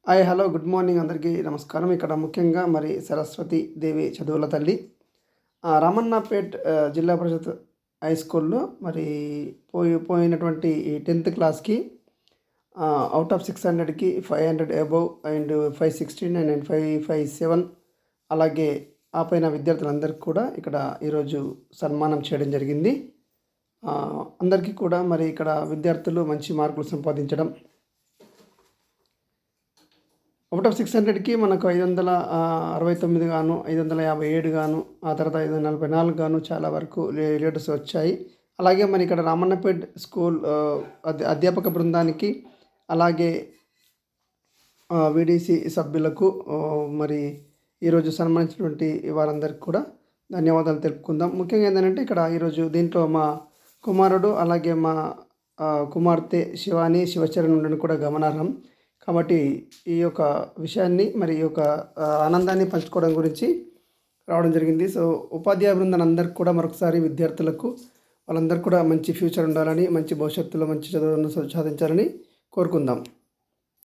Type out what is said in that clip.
Hi hello good morning అందరికీ నమస్కారం. ఇక్కడ ముఖ్యంగా మరి సరస్వతి దేవి చదువుల తల్లి రామన్నపేట్ జిల్లా పరిషత్ హై స్కూల్లో మరి పోయినటువంటి ఈ 10th క్లాస్కి అవుట్ ఆఫ్ 600కి 500 అబోవ్ అండ్ 569 అండ్ 557 అలాగే ఆ పైన విద్యార్థులందరికీ కూడా ఇక్కడ ఈరోజు సన్మానం చేయడం జరిగింది. అందరికీ కూడా మరి ఇక్కడ విద్యార్థులు మంచి మార్కులు సంపాదించడం, అవుట్ ఆఫ్ 600కి మనకు 569 గాను, 557 గాను, ఆ తర్వాత 544 గాను చాలా వరకు రేటర్స్ వచ్చాయి. అలాగే మరి ఇక్కడ రామన్నపేట్ స్కూల్ అధ్యాపక బృందానికి అలాగే వీడీసీ సభ్యులకు మరి ఈరోజు సన్మానించినటువంటి వారందరికీ కూడా ధన్యవాదాలు తెలుపుకుందాం. ముఖ్యంగా ఏంటంటే ఇక్కడ ఈరోజు దీంట్లో మా కుమారుడు అలాగే మా కుమార్తె శివాని శివచరణ్ ఉండడం కూడా గమనార్హం. కాబట్టి ఈ యొక్క విషయాన్ని మరి ఈ యొక్క ఆనందాన్ని పంచుకోవడం గురించి రావడం జరిగింది. సో ఉపాధ్యాయ బృందాన్ని అందరికీ కూడా మరొకసారి విద్యార్థులకు వాళ్ళందరికీ కూడా మంచి ఫ్యూచర్ ఉండాలని, మంచి భవిష్యత్తులో మంచి చదువులను సాధించాలని కోరుకుందాం.